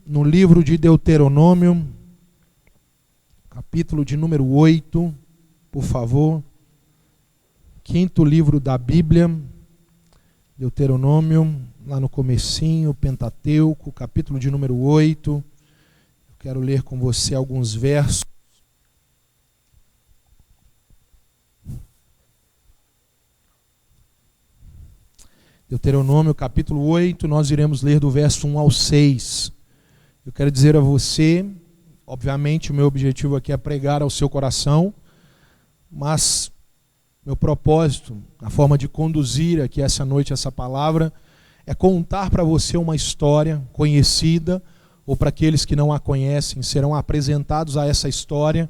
no livro de Deuteronômio, capítulo de número 8, por favor. Quinto livro da Bíblia, Deuteronômio, lá no comecinho, Pentateuco, capítulo de número 8. Eu quero ler com você alguns versos. Deuteronômio, capítulo 8, nós iremos ler do verso 1 ao 6. Eu quero dizer a você, obviamente o meu objetivo aqui é pregar ao seu coração, mas meu propósito, na forma de conduzir aqui essa noite essa palavra, é contar para você uma história conhecida, ou para aqueles que não a conhecem, serão apresentados a essa história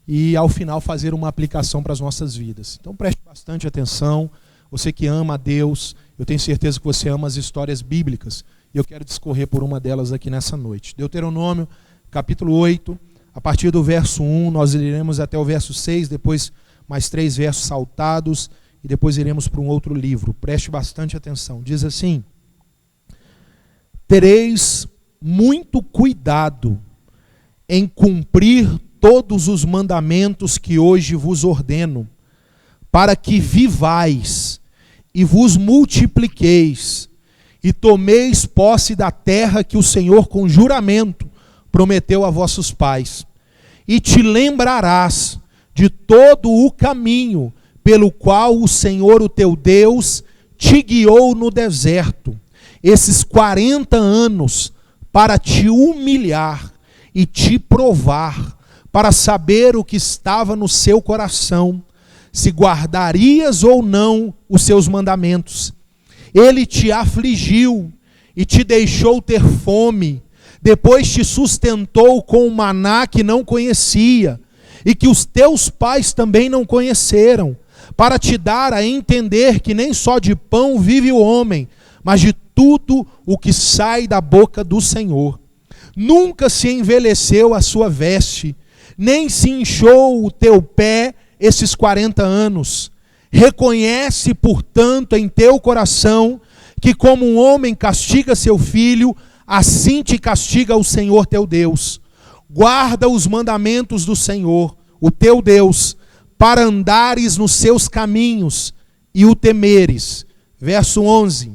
e ao final fazer uma aplicação para as nossas vidas. Então preste bastante atenção, você que ama a Deus, eu tenho certeza que você ama as histórias bíblicas, e eu quero discorrer por uma delas aqui nessa noite. Deuteronômio, capítulo 8, a partir do verso 1, nós iremos até o verso 6, depois mais 3 versos saltados, e depois iremos para um outro livro. Preste bastante atenção. Diz assim: tereis muito cuidado em cumprir todos os mandamentos que hoje vos ordeno, para que vivais e vos multipliqueis, e tomeis posse da terra que o Senhor com juramento prometeu a vossos pais. E te lembrarás de todo o caminho pelo qual o Senhor, o teu Deus, te guiou no deserto, esses 40 anos, para te humilhar e te provar, para saber o que estava no seu coração, se guardarias ou não os seus mandamentos. Ele te afligiu e te deixou ter fome, depois te sustentou com o maná que não conhecia, e que os teus pais também não conheceram, para te dar a entender que nem só de pão vive o homem, mas de tudo o que sai da boca do Senhor. Nunca se envelheceu a sua veste, nem se inchou o teu pé esses 40 anos. Reconhece, portanto, em teu coração, que como um homem castiga seu filho, assim te castiga o Senhor teu Deus. Guarda os mandamentos do Senhor, o teu Deus, para andares nos seus caminhos e o temeres. Verso 11.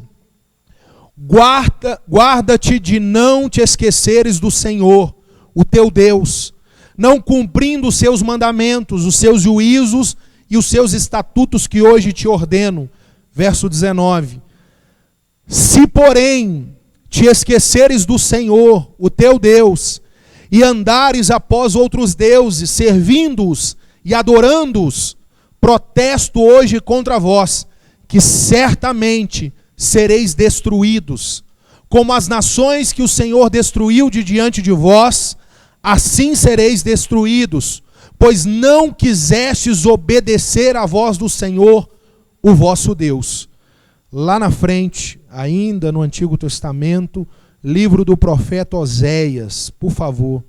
Guarda-te de não te esqueceres do Senhor, o teu Deus, não cumprindo os seus mandamentos, os seus juízos e os seus estatutos que hoje te ordeno. Verso 19. Se, porém, te esqueceres do Senhor, o teu Deus, e andares após outros deuses, servindo-os e adorando-os, protesto hoje contra vós, que certamente sereis destruídos. Como as nações que o Senhor destruiu de diante de vós, assim sereis destruídos, pois não quisestes obedecer à voz do Senhor, o vosso Deus. Lá na frente, ainda no Antigo Testamento, livro do profeta Oséias, por favor.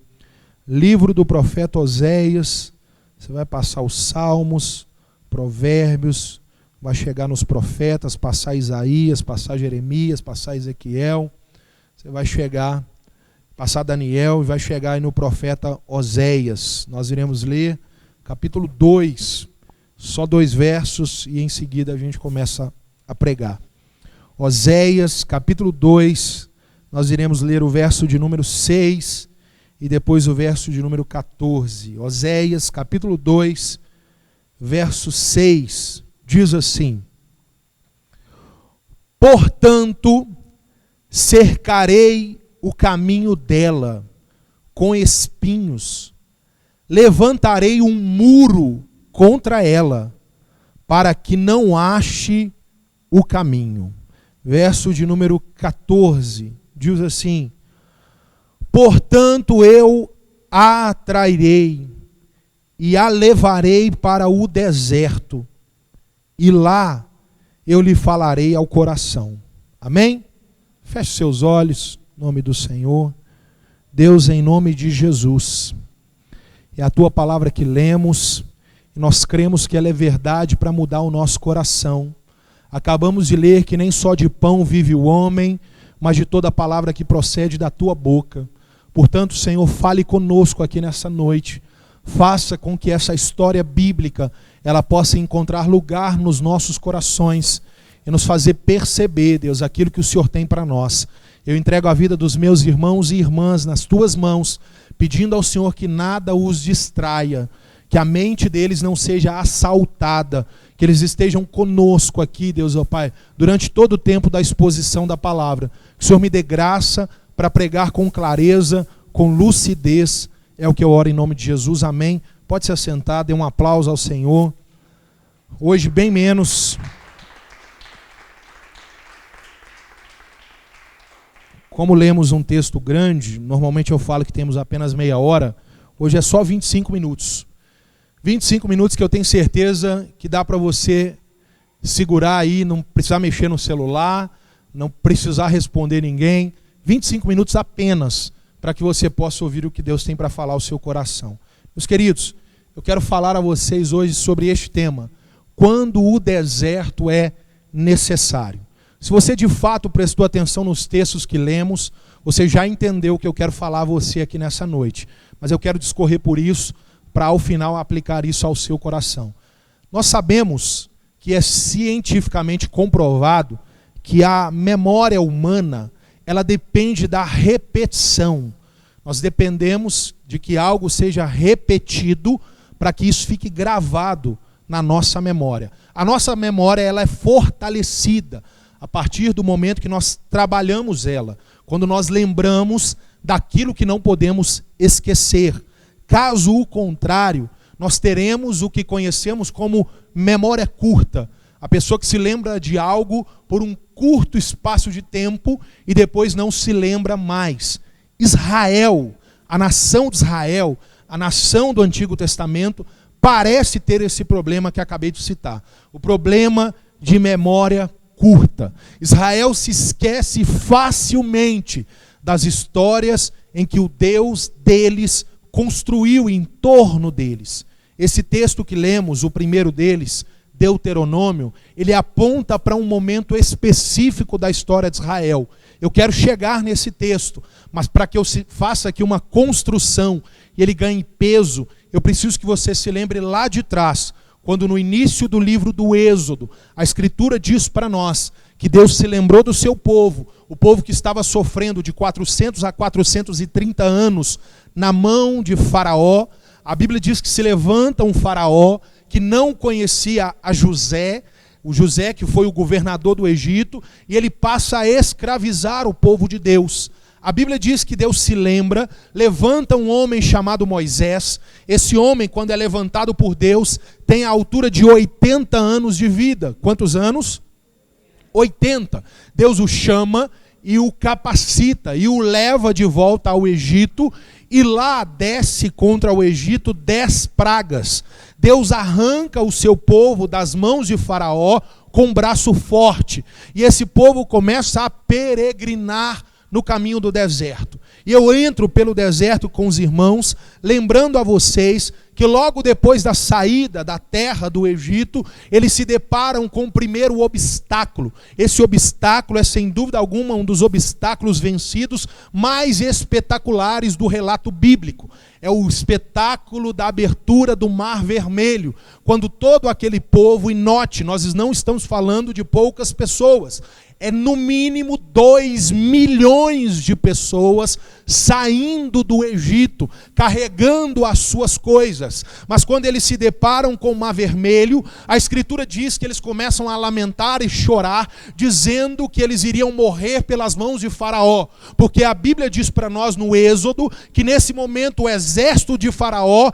Livro do profeta Oséias, você vai passar os Salmos, Provérbios, vai chegar nos profetas, passar Isaías, passar Jeremias, passar Ezequiel, você vai chegar, passar Daniel e vai chegar aí no profeta Oséias. Nós iremos ler capítulo 2, só 2 versos, e em seguida a gente começa a pregar. Oséias, capítulo 2, nós iremos ler o verso de número 6 e depois o verso de número 14. Oséias, capítulo 2, verso 6, diz assim: portanto, cercarei o caminho dela com espinhos, levantarei um muro contra ela, para que não ache o caminho. Verso de número 14, diz assim: portanto eu a atrairei e a levarei para o deserto, e lá eu lhe falarei ao coração. Amém? Feche seus olhos, em nome do Senhor. Deus, em nome de Jesus, é a tua palavra que lemos, e nós cremos que ela é verdade para mudar o nosso coração. Acabamos de ler que nem só de pão vive o homem, mas de toda a palavra que procede da tua boca. Portanto, Senhor, fale conosco aqui nessa noite. Faça com que essa história bíblica ela possa encontrar lugar nos nossos corações e nos fazer perceber, Deus, aquilo que o Senhor tem para nós. Eu entrego a vida dos meus irmãos e irmãs nas tuas mãos, pedindo ao Senhor que nada os distraia, que a mente deles não seja assaltada, que eles estejam conosco aqui, Deus, ó Pai, durante todo o tempo da exposição da palavra. Que o Senhor me dê graça para pregar com clareza, com lucidez. É o que eu oro em nome de Jesus, amém. Pode se assentar, dê um aplauso ao Senhor. Hoje bem menos. Como lemos um texto grande, normalmente eu falo que temos apenas meia hora, hoje é só 25 minutos. 25 minutos que eu tenho certeza que dá para você segurar aí, não precisar mexer no celular, não precisar responder ninguém. 25 minutos apenas para que você possa ouvir o que Deus tem para falar ao seu coração. Meus queridos, eu quero falar a vocês hoje sobre este tema: quando o deserto é necessário. Se você de fato prestou atenção nos textos que lemos, você já entendeu o que eu quero falar a você aqui nessa noite. Mas eu quero discorrer por isso, para ao final aplicar isso ao seu coração. Nós sabemos que é cientificamente comprovado que a memória humana, ela depende da repetição. Nós dependemos de que algo seja repetido para que isso fique gravado na nossa memória. A nossa memória ela é fortalecida a partir do momento que nós trabalhamos ela, quando nós lembramos daquilo que não podemos esquecer. Caso o contrário, nós teremos o que conhecemos como memória curta. A pessoa que se lembra de algo por um curto espaço de tempo e depois não se lembra mais. Israel, a nação de Israel, a nação do Antigo Testamento, parece ter esse problema que acabei de citar. O problema de memória curta. Israel se esquece facilmente das histórias em que o Deus deles construiu em torno deles. Esse texto que lemos, o primeiro deles, Deuteronômio, ele aponta para um momento específico da história de Israel. Eu quero chegar nesse texto, mas para que eu faça aqui uma construção e ele ganhe peso, eu preciso que você se lembre lá de trás, quando no início do livro do Êxodo, a Escritura diz para nós que Deus se lembrou do seu povo, o povo que estava sofrendo de 400 a 430 anos na mão de Faraó. A Bíblia diz que se levanta um Faraó que não conhecia a José, o José que foi o governador do Egito, e ele passa a escravizar o povo de Deus. A Bíblia diz que Deus se lembra, levanta um homem chamado Moisés. Esse homem, quando é levantado por Deus, tem a altura de 80 anos de vida. Quantos anos? 80. Deus o chama e o capacita e o leva de volta ao Egito, e lá desce contra o Egito 10 pragas. Deus arranca o seu povo das mãos de Faraó com um braço forte, e esse povo começa a peregrinar no caminho do deserto. E eu entro pelo deserto com os irmãos, lembrando a vocês que logo depois da saída da terra do Egito, eles se deparam com o primeiro obstáculo. Esse obstáculo é, sem dúvida alguma, um dos obstáculos vencidos mais espetaculares do relato bíblico. É o espetáculo da abertura do Mar Vermelho, quando todo aquele povo, e note, nós não estamos falando de poucas pessoas, é no mínimo 2 milhões de pessoas saindo do Egito, carregando as suas coisas. Mas quando eles se deparam com o Mar Vermelho, a Escritura diz que eles começam a lamentar e chorar, dizendo que eles iriam morrer pelas mãos de Faraó. Porque a Bíblia diz para nós no Êxodo que nesse momento o exército de Faraó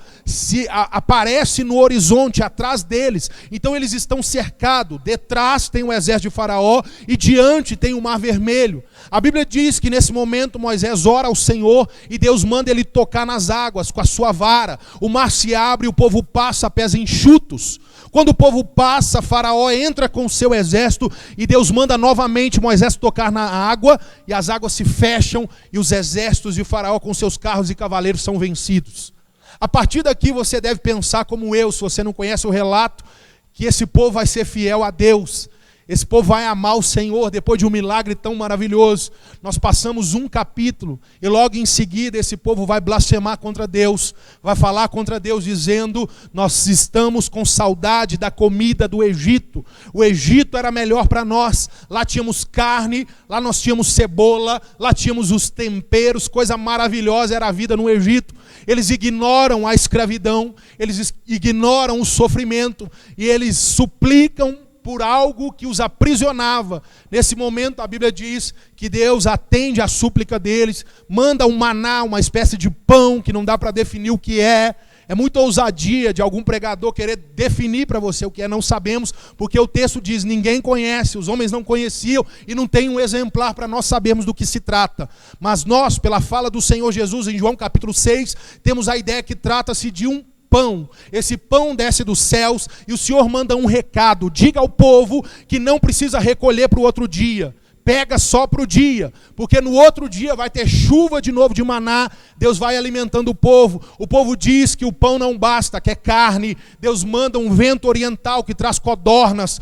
aparece no horizonte atrás deles. Então eles estão cercados, detrás tem o exército de Faraó e diante tem o Mar Vermelho. A Bíblia diz que nesse momento Moisés ora ao Senhor e Deus manda ele tocar nas águas com a sua vara. O mar se abre e o povo passa a pés enxutos. Quando o povo passa, Faraó entra com o seu exército e Deus manda novamente Moisés tocar na água, e as águas se fecham e os exércitos de Faraó com seus carros e cavaleiros são vencidos. A partir daqui você deve pensar como eu, se você não conhece o relato, que esse povo vai ser fiel a Deus. Esse povo vai amar o Senhor depois de um milagre tão maravilhoso. Nós passamos um capítulo e logo em seguida esse povo vai blasfemar contra Deus. Vai falar contra Deus dizendo: nós estamos com saudade da comida do Egito. O Egito era melhor para nós. Lá tínhamos carne, lá nós tínhamos cebola, lá tínhamos os temperos. Coisa maravilhosa era a vida no Egito. Eles ignoram a escravidão, eles ignoram o sofrimento e eles suplicam por algo que os aprisionava. Nesse momento a Bíblia diz que Deus atende a súplica deles, manda um maná, uma espécie de pão que não dá para definir o que é. É muita ousadia de algum pregador querer definir para você o que é, não sabemos, porque o texto diz: ninguém conhece, os homens não conheciam e não tem um exemplar para nós sabermos do que se trata. Mas nós, pela fala do Senhor Jesus em João capítulo 6, temos a ideia que trata-se de um pão. Esse pão desce dos céus e o Senhor manda um recado: diga ao povo que não precisa recolher para o outro dia. Pega só para o dia, porque no outro dia vai ter chuva de novo de maná. Deus vai alimentando o povo. O povo diz que o pão não basta, quer carne. Deus manda um vento oriental que traz codornas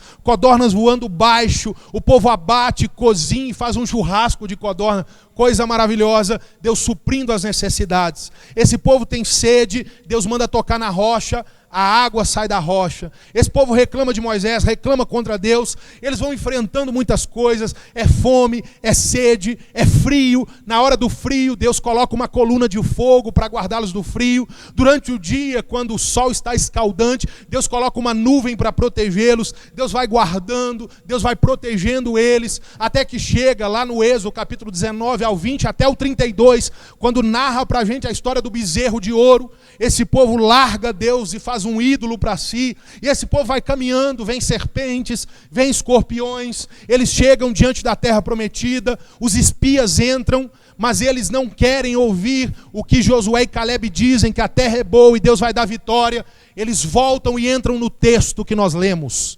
voando baixo. O povo abate, cozinha e faz um churrasco de codorna. Coisa maravilhosa, Deus suprindo as necessidades. Esse povo tem sede, Deus manda tocar na rocha, a água sai da rocha. Esse povo reclama de Moisés, reclama contra Deus. Eles vão enfrentando muitas coisas. É fome, é sede, é frio. Na hora do frio, Deus coloca uma coluna de fogo para guardá-los do frio. Durante o dia, quando o sol está escaldante, Deus coloca uma nuvem para protegê-los. Deus vai guardando, Deus vai protegendo eles, até que chega lá no Êxodo capítulo 19 ao 20 até o 32, quando narra para a gente a história do bezerro de ouro. Esse povo larga Deus e faz um ídolo para si, e esse povo vai caminhando, vem serpentes, vem escorpiões, eles chegam diante da terra prometida, os espias entram, mas eles não querem ouvir o que Josué e Caleb dizem, que a terra é boa e Deus vai dar vitória. Eles voltam e entram no texto que nós lemos.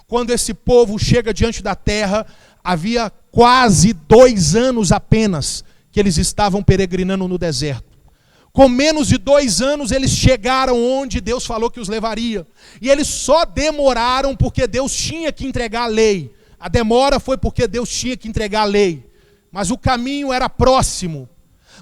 Quando esse povo chega diante da terra, havia quase 2 anos apenas que eles estavam peregrinando no deserto. Com menos de 2 anos eles chegaram onde Deus falou que os levaria. E eles só demoraram porque Deus tinha que entregar a lei. A demora foi porque Deus tinha que entregar a lei. Mas o caminho era próximo.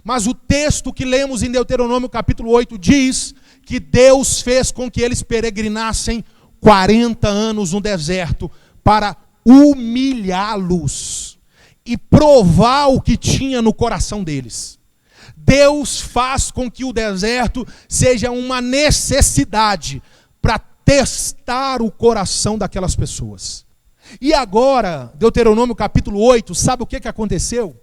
Mas o texto que lemos em Deuteronômio capítulo 8 diz que Deus fez com que eles peregrinassem 40 anos no deserto para humilhá-los e provar o que tinha no coração deles. Deus faz com que o deserto seja uma necessidade para testar o coração daquelas pessoas. E agora, Deuteronômio capítulo 8, sabe o que aconteceu?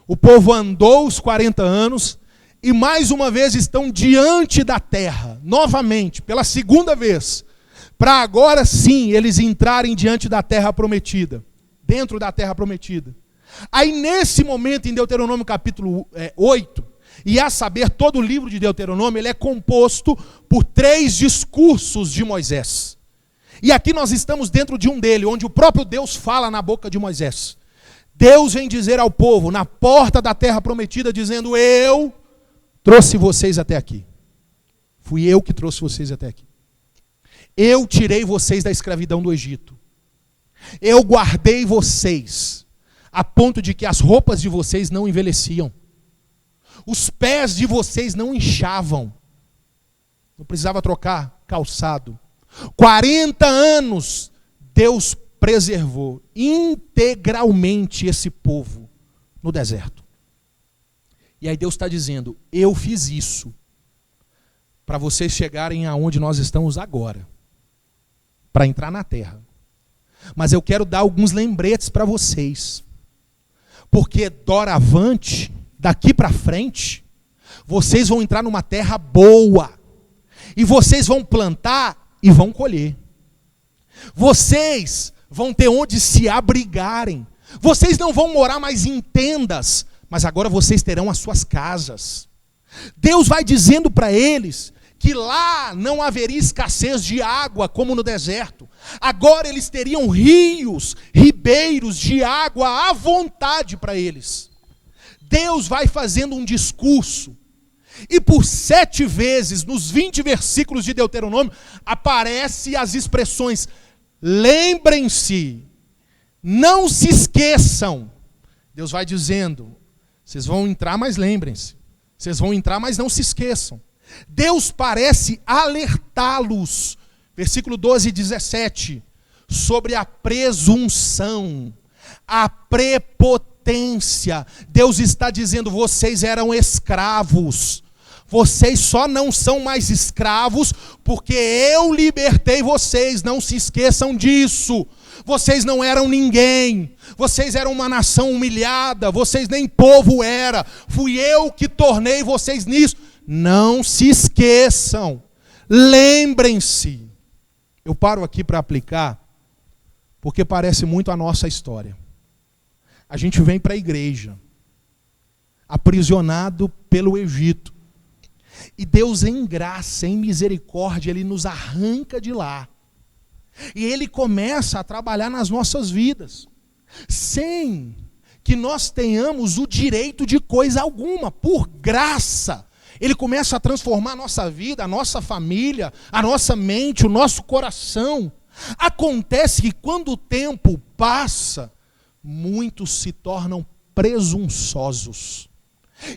O povo andou os 40 anos e mais uma vez estão diante da terra, novamente, pela segunda vez, para agora sim eles entrarem diante da terra prometida, dentro da terra prometida. Aí nesse momento em Deuteronômio capítulo 8, e a saber, todo o livro de Deuteronômio, ele é composto por 3 discursos de Moisés. E aqui nós estamos dentro de um dele, onde o próprio Deus fala na boca de Moisés. Deus vem dizer ao povo, na porta da terra prometida, dizendo: eu trouxe vocês até aqui. Fui eu que trouxe vocês até aqui. Eu tirei vocês da escravidão do Egito. Eu guardei vocês, a ponto de que as roupas de vocês não envelheciam. Os pés de vocês não inchavam. Não precisava trocar calçado. 40 anos Deus preservou integralmente esse povo no deserto. E aí Deus está dizendo: eu fiz isso para vocês chegarem aonde nós estamos agora, para entrar na terra. Mas eu quero dar alguns lembretes para vocês, porque doravante, daqui para frente, vocês vão entrar numa terra boa, e vocês vão plantar e vão colher. Vocês vão ter onde se abrigarem. Vocês não vão morar mais em tendas, mas agora vocês terão as suas casas. Deus vai dizendo para eles que lá não haveria escassez de água como no deserto. Agora eles teriam rios, ribeiros de água à vontade para eles. Deus vai fazendo um discurso. E por 7 vezes, nos 20 versículos de Deuteronômio, aparecem as expressões: lembrem-se, Não se esqueçam. Deus vai dizendo, vocês vão entrar, mas lembrem-se. Vocês vão entrar, mas não se esqueçam. Deus parece alertá-los, versículo 12 e 17, sobre a presunção, a prepotência. Deus está dizendo, vocês eram escravos. Vocês só não são mais escravos porque eu libertei vocês, não se esqueçam disso. Vocês não eram ninguém, vocês eram uma nação humilhada, vocês nem povo era, fui eu que tornei vocês nisso. Não se esqueçam, lembrem-se. Eu paro aqui para aplicar, porque parece muito a nossa história. A gente vem para a igreja, aprisionado pelo Egito. E Deus, em graça, em misericórdia, Ele nos arranca de lá. E Ele começa a trabalhar nas nossas vidas, sem que nós tenhamos o direito de coisa alguma, por graça. Ele começa a transformar a nossa vida, a nossa família, a nossa mente, o nosso coração. Acontece que quando o tempo passa, muitos se tornam presunçosos.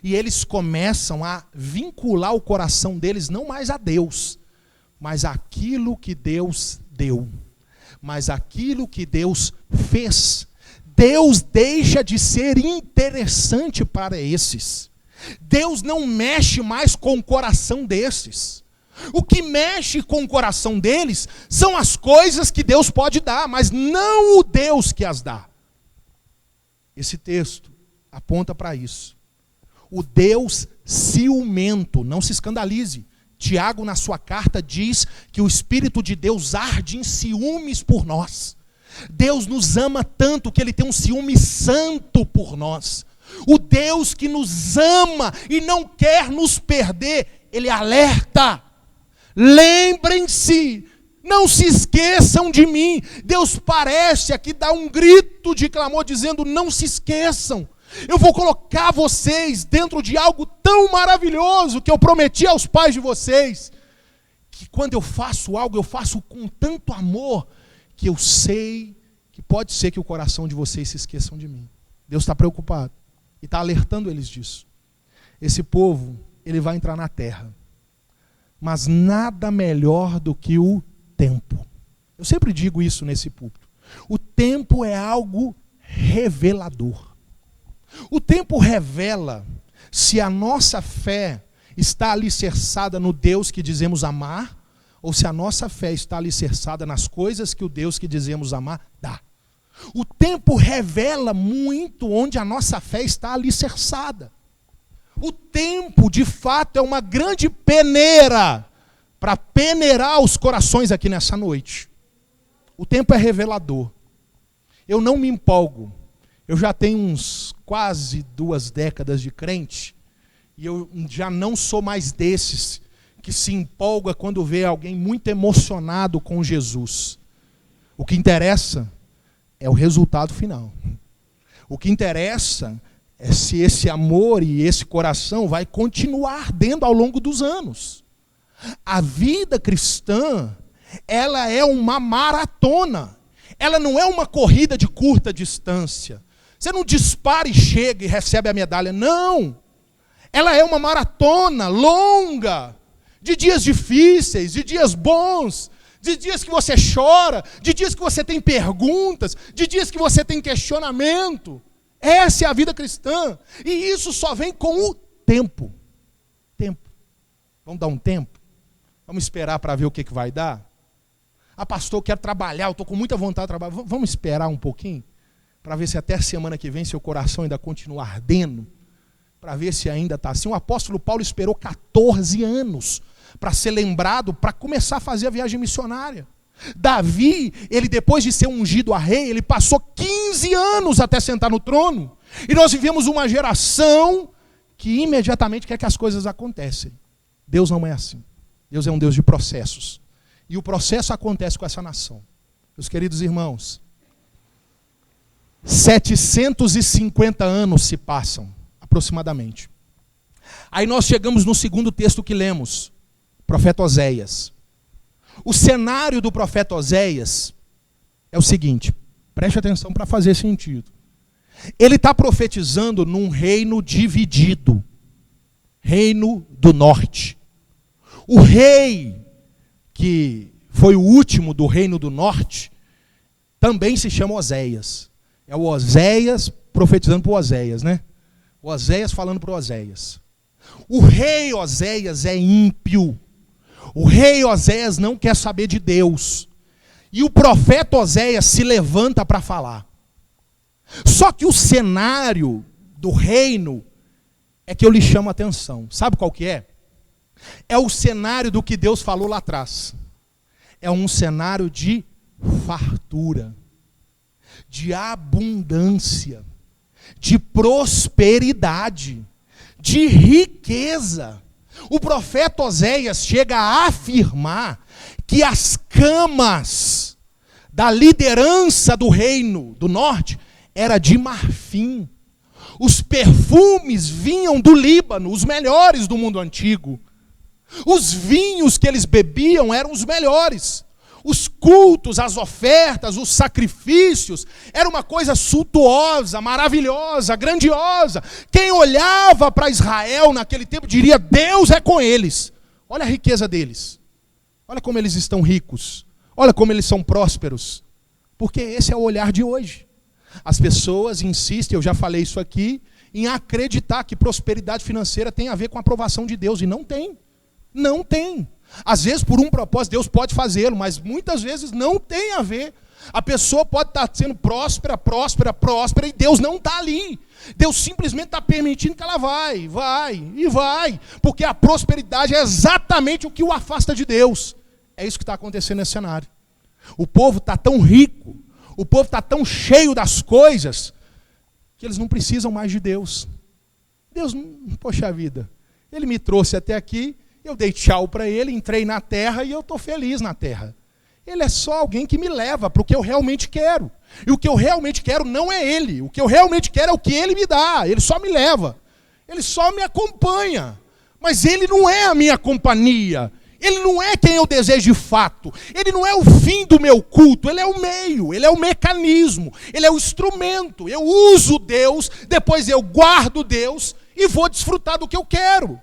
E eles começam a vincular o coração deles não mais a Deus, mas aquilo que Deus deu, mas aquilo que Deus fez. Deus deixa de ser interessante para esses. Deus não mexe mais com o coração desses. O que mexe com o coração deles são as coisas que Deus pode dar, mas não o Deus que as dá. Esse texto aponta para isso. O Deus ciumento, não se escandalize. Tiago, na sua carta, diz que o Espírito de Deus arde em ciúmes por nós. Deus nos ama tanto que Ele tem um ciúme santo por nós. O Deus que nos ama e não quer nos perder, Ele alerta. Lembrem-se, não se esqueçam de mim. Deus parece aqui dar um grito de clamor dizendo, não se esqueçam. Eu vou colocar vocês dentro de algo tão maravilhoso que eu prometi aos pais de vocês, que quando eu faço algo, eu faço com tanto amor, que eu sei que pode ser que o coração de vocês se esqueçam de mim. Deus está preocupado e está alertando eles disso. Esse povo, ele vai entrar na terra, mas nada melhor do que o tempo. Eu sempre digo isso nesse púlpito. O tempo é algo revelador. O tempo revela se a nossa fé está alicerçada no Deus que dizemos amar, ou se a nossa fé está alicerçada nas coisas que o Deus que dizemos amar dá. O tempo revela muito onde a nossa fé está alicerçada. O tempo, de fato, é uma grande peneira para peneirar os corações aqui nessa noite. O tempo é revelador. Eu não me empolgo. Eu já tenho uns quase 2 décadas de crente, e eu já não sou mais desses que se empolga quando vê alguém muito emocionado com Jesus. O que interessa é o resultado final. O que interessa é se esse amor e esse coração vai continuar ardendo ao longo dos anos. A vida cristã, ela é uma maratona. Ela não é uma corrida de curta distância. Você não dispara e chega e recebe a medalha. Não. Ela é uma maratona longa, de dias difíceis, de dias bons, de dias que você chora, de dias que você tem perguntas, de dias que você tem questionamento. Essa é a vida cristã. E isso só vem com o tempo. Tempo. Vamos dar um tempo? Vamos esperar para ver o que vai dar? Ah, pastor, eu quero trabalhar, eu estou com muita vontade de trabalhar. Vamos esperar um pouquinho? Para ver se até a semana que vem seu coração ainda continua ardendo, para ver se ainda está assim. O apóstolo Paulo esperou 14 anos para ser lembrado, para começar a fazer a viagem missionária. Davi, ele depois de ser ungido a rei, ele passou 15 anos até sentar no trono. E nós vivemos uma geração que imediatamente quer que as coisas acontecem. Deus não é assim. Deus é um Deus de processos. E o processo acontece com essa nação. Meus queridos irmãos, 750 anos se passam, aproximadamente. Aí nós chegamos no segundo texto que lemos, profeta Oséias. O cenário do profeta Oséias é o seguinte: Preste atenção para fazer sentido. Ele está profetizando num reino dividido. Reino do norte. O rei, que foi o último do reino do norte, também se chama Oséias. É o Oséias profetizando para o Oséias, né? O Oséias falando para o Oséias. O rei Oséias é ímpio. O rei Oséias não quer saber de Deus. E o profeta Oséias se levanta para falar. Só que o cenário do reino é que eu lhe chamo a atenção. Sabe qual que é? É o cenário do que Deus falou lá atrás. É um cenário de fartura, de abundância, de prosperidade, de riqueza. O profeta Oséias chega a afirmar que as camas da liderança do reino do norte era de marfim. Os perfumes vinham do Líbano, os melhores do mundo antigo. Os vinhos que eles bebiam eram os melhores. Os cultos, as ofertas, os sacrifícios, era uma coisa suntuosa, maravilhosa, grandiosa. Quem olhava para Israel naquele tempo diria: Deus é com eles. Olha a riqueza deles. Olha como eles estão ricos. Olha como eles são prósperos. Porque esse é o olhar de hoje. As pessoas insistem, eu já falei isso aqui, em acreditar que prosperidade financeira tem a ver com a aprovação de Deus. E não tem. Não tem. Às vezes, por um propósito, Deus pode fazê-lo, mas muitas vezes não tem a ver. A pessoa pode estar sendo próspera, e Deus não está ali. Deus simplesmente está permitindo que ela vai, porque a prosperidade é exatamente o que o afasta de Deus. É isso que está acontecendo nesse cenário. O povo está tão rico, o povo está tão cheio das coisas, que eles não precisam mais de Deus. Deus, poxa vida, Ele me trouxe até aqui, eu dei tchau para Ele, entrei na terra e eu estou feliz na terra. Ele é só alguém que me leva para o que eu realmente quero. E o que eu realmente quero não é Ele. O que eu realmente quero é o que Ele me dá. Ele só me leva. Ele só me acompanha. Mas Ele não é a minha companhia. Ele não é quem eu desejo de fato. Ele não é o fim do meu culto. Ele é o meio. Ele é o mecanismo. Ele é o instrumento. Eu uso Deus, depois eu guardo Deus e vou desfrutar do que eu quero.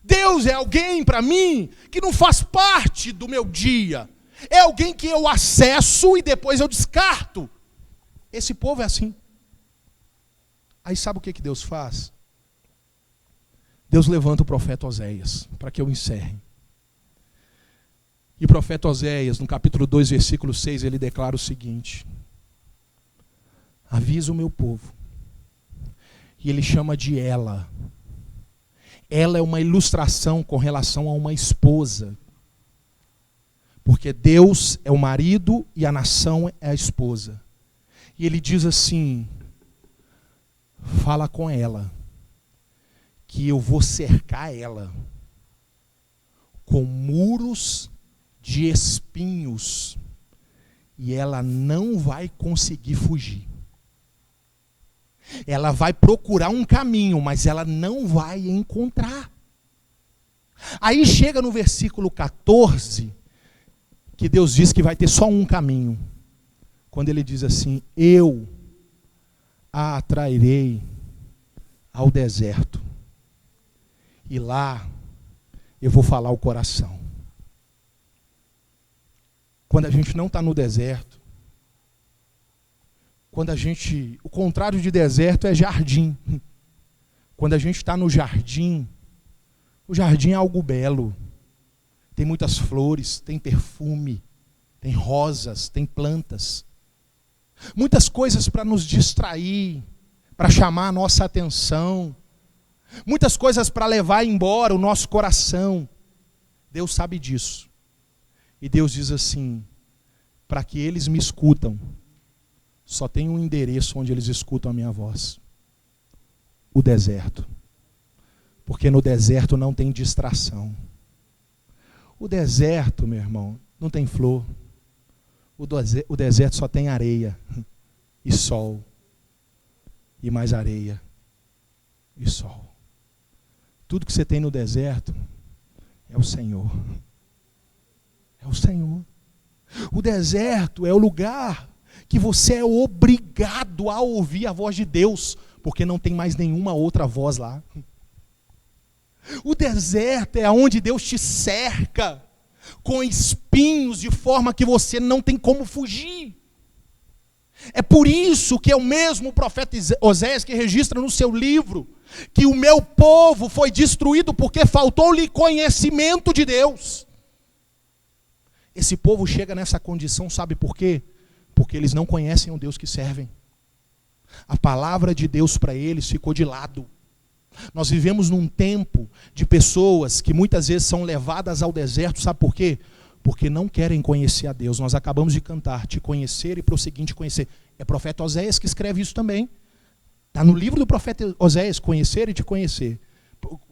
Deus é alguém para mim que não faz parte do meu dia. É alguém que eu acesso e depois eu descarto. Esse povo é assim. Aí sabe o que Deus faz? Deus levanta o profeta Oséias, para que eu encerre. E o profeta Oséias, no capítulo 2, versículo 6, ele declara o seguinte: avisa o meu povo. E ele chama de ela. Ela é uma ilustração com relação a uma esposa. Porque Deus é o marido e a nação é a esposa. E ele diz assim: fala com ela, que eu vou cercar ela com muros de espinhos, e ela não vai conseguir fugir. Ela vai procurar um caminho, mas ela não vai encontrar. Aí chega no versículo 14, que Deus diz que vai ter só um caminho. Quando ele diz assim: eu a atrairei ao deserto, e lá eu vou falar o coração. Quando a gente não está no deserto, o contrário de deserto é jardim. Quando a gente está no jardim, o jardim é algo belo. Tem muitas flores, tem perfume, tem rosas, tem plantas. Muitas coisas para nos distrair, para chamar a nossa atenção. Muitas coisas para levar embora o nosso coração. Deus sabe disso. E Deus diz assim: para que eles me escutam, só tem um endereço onde eles escutam a minha voz: o deserto. Porque no deserto não tem distração. O deserto, meu irmão, não tem flor. O deserto só tem areia e sol. E mais areia e sol. Tudo que você tem no deserto é o Senhor. É o Senhor. O deserto é o lugar que você é obrigado a ouvir a voz de Deus, porque não tem mais nenhuma outra voz lá. O deserto é onde Deus te cerca com espinhos de forma que você não tem como fugir. É por isso que é o mesmo profeta Oséias que registra no seu livro que o meu povo foi destruído porque faltou-lhe conhecimento de Deus. Esse povo chega nessa condição, sabe por quê? Porque eles não conhecem o Deus que servem. A palavra de Deus para eles ficou de lado. Nós vivemos num tempo de pessoas que muitas vezes são levadas ao deserto, sabe por quê? Porque não querem conhecer a Deus. Nós acabamos de cantar, te conhecer e prosseguir em te conhecer. É o profeta Oséias que escreve isso também. Está no livro do profeta Oséias, conhecer e te conhecer.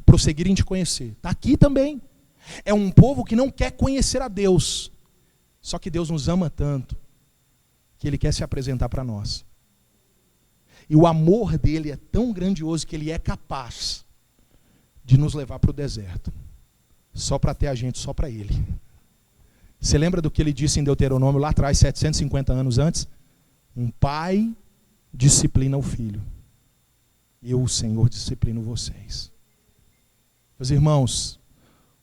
Prosseguir em te conhecer. Está aqui também. É um povo que não quer conhecer a Deus. Só que Deus nos ama tanto que Ele quer se apresentar para nós. E o amor dele é tão grandioso que Ele é capaz de nos levar para o deserto. Só para ter a gente, só para Ele. Você lembra do que Ele disse em Deuteronômio lá atrás, 750 anos antes? Um pai disciplina o filho. Eu, o Senhor, disciplino vocês. Meus irmãos,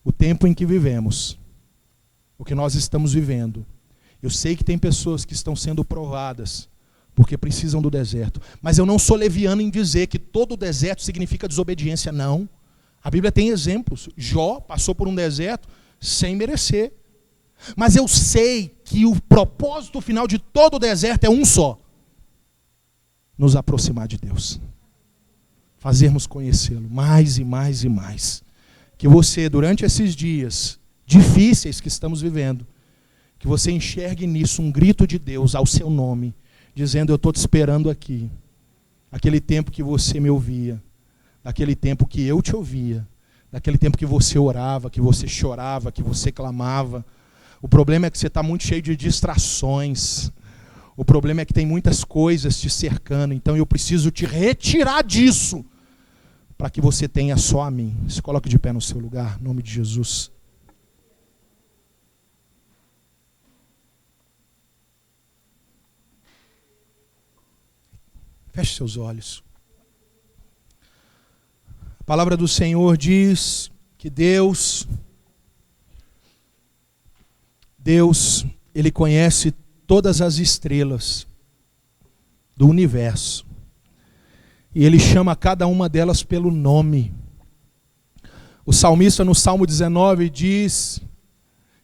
o tempo em que vivemos, o que nós estamos vivendo, eu sei que tem pessoas que estão sendo provadas, porque precisam do deserto. Mas eu não sou leviano em dizer que todo deserto significa desobediência, não. A Bíblia tem exemplos. Jó passou por um deserto sem merecer. Mas eu sei que o propósito final de todo deserto é um só: nos aproximar de Deus. Fazermos conhecê-lo mais e mais e mais. Que você, durante esses dias difíceis que estamos vivendo, que você enxergue nisso um grito de Deus ao seu nome, dizendo: eu estou te esperando aqui. Aquele tempo que você me ouvia, daquele tempo que eu te ouvia, daquele tempo que você orava, que você chorava, que você clamava. O problema é que você está muito cheio de distrações. O problema é que tem muitas coisas te cercando. Então eu preciso te retirar disso, para que você tenha só a mim. Se coloque de pé no seu lugar, em nome de Jesus. Feche seus olhos. A palavra do Senhor diz que Deus, Ele conhece todas as estrelas do universo. E Ele chama cada uma delas pelo nome. O salmista no Salmo 19 diz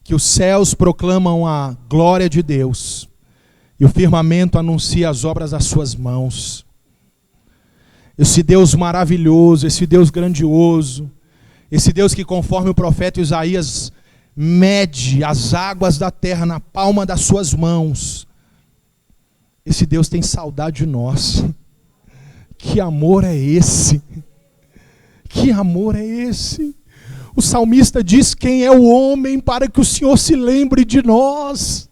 que os céus proclamam a glória de Deus e o firmamento anuncia as obras das suas mãos. Esse Deus maravilhoso, esse Deus grandioso, esse Deus que, conforme o profeta Isaías, mede as águas da terra na palma das suas mãos. Esse Deus tem saudade de nós. Que amor é esse? Que amor é esse? O salmista diz: quem é o homem para que o Senhor se lembre de nós?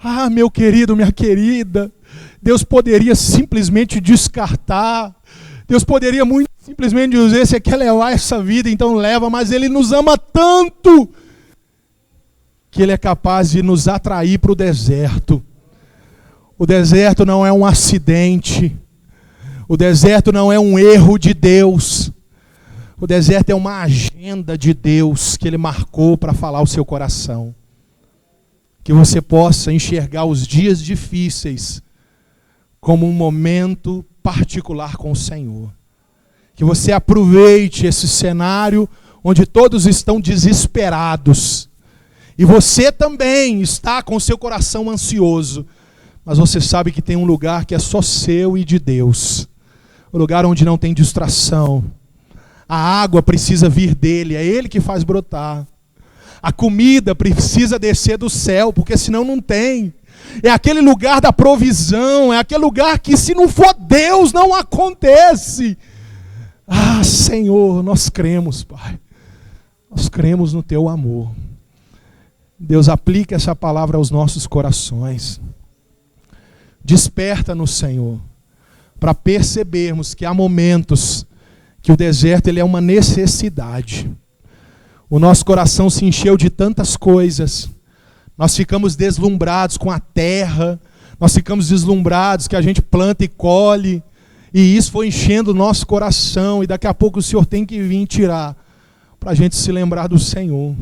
Ah, meu querido, minha querida, Deus poderia simplesmente descartar. Deus poderia muito simplesmente dizer: você quer levar essa vida, então leva. Mas Ele nos ama tanto que Ele é capaz de nos atrair para o deserto. O deserto não é um acidente. O deserto não é um erro de Deus. O deserto é uma agenda de Deus que Ele marcou para falar ao seu coração. Que você possa enxergar os dias difíceis como um momento particular com o Senhor. Que você aproveite esse cenário onde todos estão desesperados. E você também está com o seu coração ansioso. Mas você sabe que tem um lugar que é só seu e de Deus. Um lugar onde não tem distração. A água precisa vir dele, é Ele que faz brotar. A comida precisa descer do céu, porque senão não tem. É aquele lugar da provisão, é aquele lugar que, se não for Deus, não acontece. Ah, Senhor, nós cremos, Pai. Nós cremos no Teu amor. Deus, aplica essa palavra aos nossos corações. Desperta-nos, Senhor, para percebermos que há momentos que o deserto ele é uma necessidade. O nosso coração se encheu de tantas coisas. Nós ficamos deslumbrados com a terra. Nós ficamos deslumbrados que a gente planta e colhe, e isso foi enchendo o nosso coração, e daqui a pouco o Senhor tem que vir tirar, para a gente se lembrar do Senhor.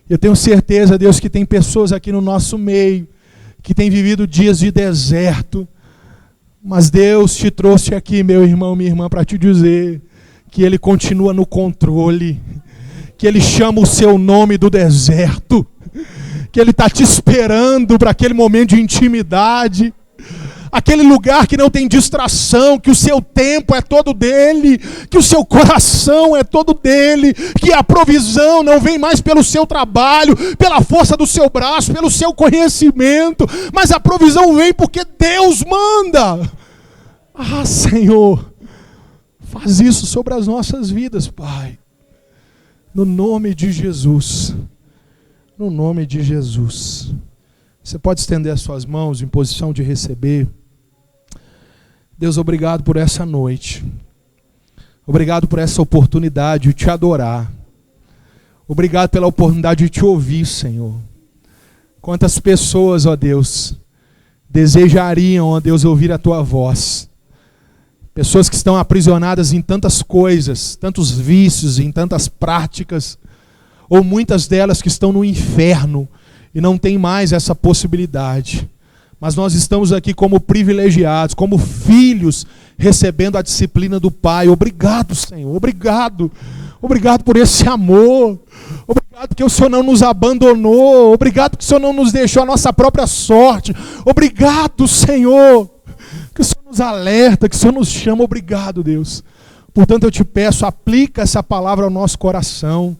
Eu tenho certeza, Deus, que tem pessoas aqui no nosso meio, que têm vivido dias de deserto, mas Deus te trouxe aqui, meu irmão, minha irmã, para te dizer que Ele continua no controle, que Ele chama o seu nome do deserto, que Ele está te esperando para aquele momento de intimidade, aquele lugar que não tem distração, que o seu tempo é todo dele, que o seu coração é todo dele, que a provisão não vem mais pelo seu trabalho, pela força do seu braço, pelo seu conhecimento, mas a provisão vem porque Deus manda. Ah, Senhor, faz isso sobre as nossas vidas, Pai, no nome de Jesus. No nome de Jesus. Você pode estender as suas mãos em posição de receber. Deus, obrigado por essa noite. Obrigado por essa oportunidade de te adorar. Obrigado pela oportunidade de te ouvir, Senhor. Quantas pessoas, ó Deus, desejariam, ó Deus, ouvir a tua voz. Pessoas que estão aprisionadas em tantas coisas, tantos vícios, em tantas práticas, ou muitas delas que estão no inferno e não tem mais essa possibilidade. Mas nós estamos aqui como privilegiados, como filhos, recebendo a disciplina do Pai. Obrigado, Senhor, obrigado. Obrigado por esse amor. Obrigado porque o Senhor não nos abandonou. Obrigado que o Senhor não nos deixou a nossa própria sorte. Obrigado, Senhor, que o Senhor nos alerta, que o Senhor nos chama. Obrigado, Deus. Portanto, eu te peço, aplica essa palavra ao nosso coração.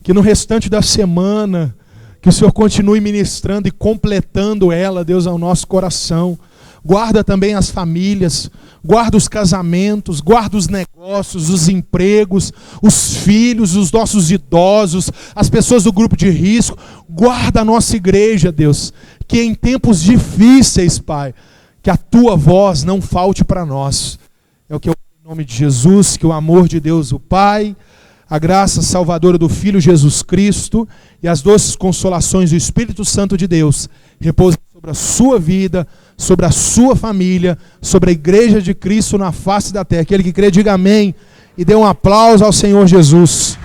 Que no restante da semana, que o Senhor continue ministrando e completando ela, Deus, ao nosso coração. Guarda também as famílias, guarda os casamentos, guarda os negócios, os empregos, os filhos, os nossos idosos, as pessoas do grupo de risco. Guarda a nossa igreja, Deus, que em tempos difíceis, Pai, que a tua voz não falte para nós. É o que eu em nome de Jesus, que o amor de Deus, o Pai, a graça salvadora do Filho Jesus Cristo e as doces consolações do Espírito Santo de Deus repousem sobre a sua vida, sobre a sua família, sobre a igreja de Cristo na face da terra. Aquele que crê, diga amém e dê um aplauso ao Senhor Jesus.